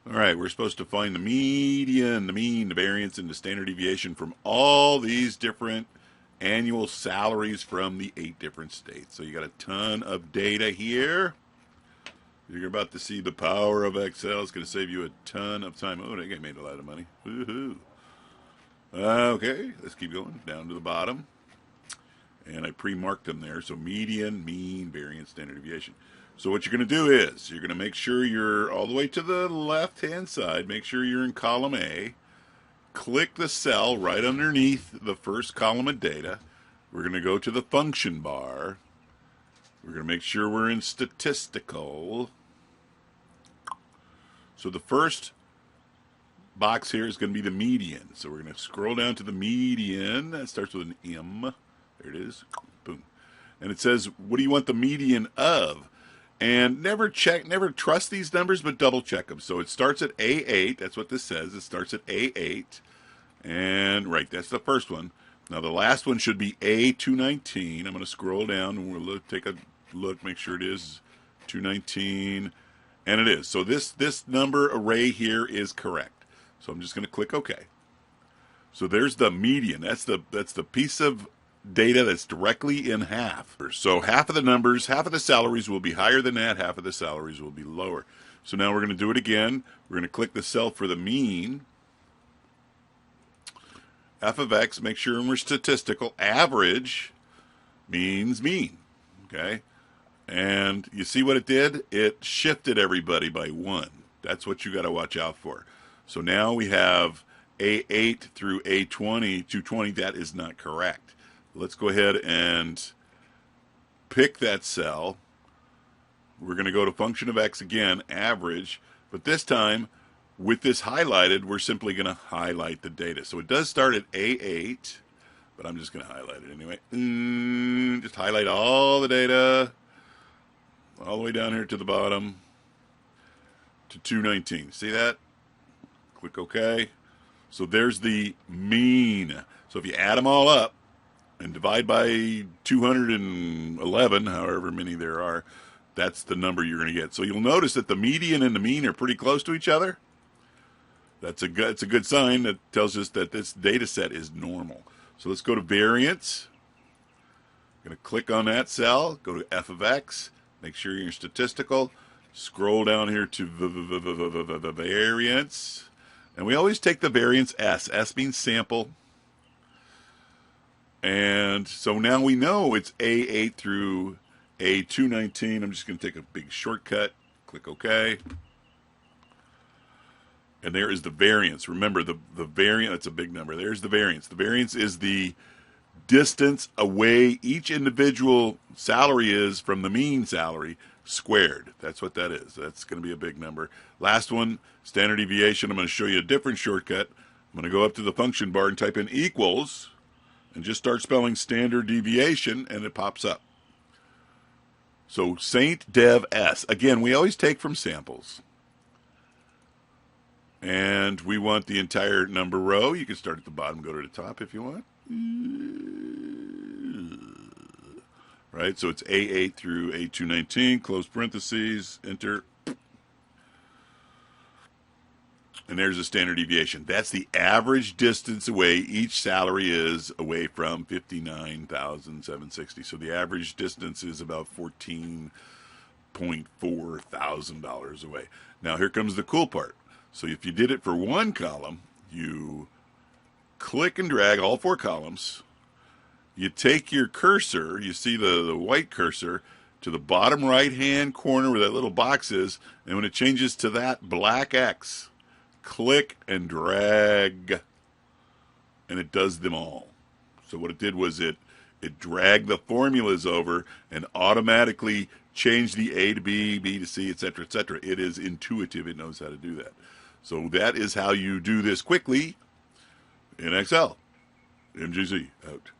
All right, we're supposed to find the median, the mean, the variance, and the standard deviation from all these different annual salaries from the 8 different states. So you got a ton of data here. You're about to see the power of Excel. It's going to save you a ton of time. Oh, that guy made a lot of money. Woohoo. Okay, let's keep going down to the bottom. And I pre-marked them there. So median, mean, variance, standard deviation. So what you're going to do is you're going to make sure you're all the way to the left-hand side. Make sure you're in column A. Click the cell right underneath the first column of data. We're going to go to the function bar. We're going to make sure we're in statistical. So the first box here is going to be the median. So we're going to scroll down to the median. That starts with an M. There it is. Boom. And it says, what do you want the median of? And never trust these numbers, but double check them. So it starts at A8. That's what this says. It starts at A8. And right, that's the first one. Now the last one should be A219. I'm going to scroll down and we'll take a look, make sure it is 219. And it is. So this number array here is correct. So I'm just going to click OK. So there's the median. That's the piece of data that's directly in half. So half of the numbers, half of the salaries will be higher than that, half of the salaries will be lower. So now we're going to do it again. We're going to click the cell for the mean. F of X, make sure we're statistical. Average means mean. Okay? And you see what it did? It shifted everybody by 1. That's what you got to watch out for. So now we have A8 through A20, 220. That is not correct. Let's go ahead and pick that cell. We're going to go to function of X again, average, but this time with this highlighted, we're simply going to highlight the data. So it does start at A8, but I'm just going to highlight it anyway. Just highlight all the data, all the way down here to the bottom, to 219. See that? Click OK. So there's the mean. So if you add them all up, and divide by 211, however many there are, that's the number you're going to get. So you'll notice that the median and the mean are pretty close to each other. It's a good sign that tells us that this data set is normal. So let's go to variance. I'm going to click on that cell, go to F of X, make sure you're in statistical, scroll down here to the variance. And we always take the variance S. S means sample. And so now we know it's A8 through A219. I'm just going to take a big shortcut. Click OK. And there is the variance. Remember, the variance, that's a big number. There's the variance. The variance is the distance away each individual salary is from the mean salary squared. That's what that is. That's going to be a big number. Last one, standard deviation. I'm going to show you a different shortcut. I'm going to go up to the function bar and type in equals. And just start spelling standard deviation, and it pops up. So Saint Dev S. Again, we always take from samples. And we want the entire number row. You can start at the bottom, go to the top if you want. Right, so it's A8 through A219, close parentheses, enter. And there's a standard deviation. That's the average distance away each salary is away from 59,760. So the average distance is about $14.4 thousand away. Now here comes the cool part. So if you did it for one column, you click and drag all 4 columns. You take your cursor, you see the white cursor, to the bottom right-hand corner where that little box is, and when it changes to that black X, click and drag, and it does them all. So what it did was it dragged the formulas over and automatically changed the A to B, B to C, etc., etc. It is intuitive. It knows how to do that. So that is how you do this quickly in Excel. MGZ out.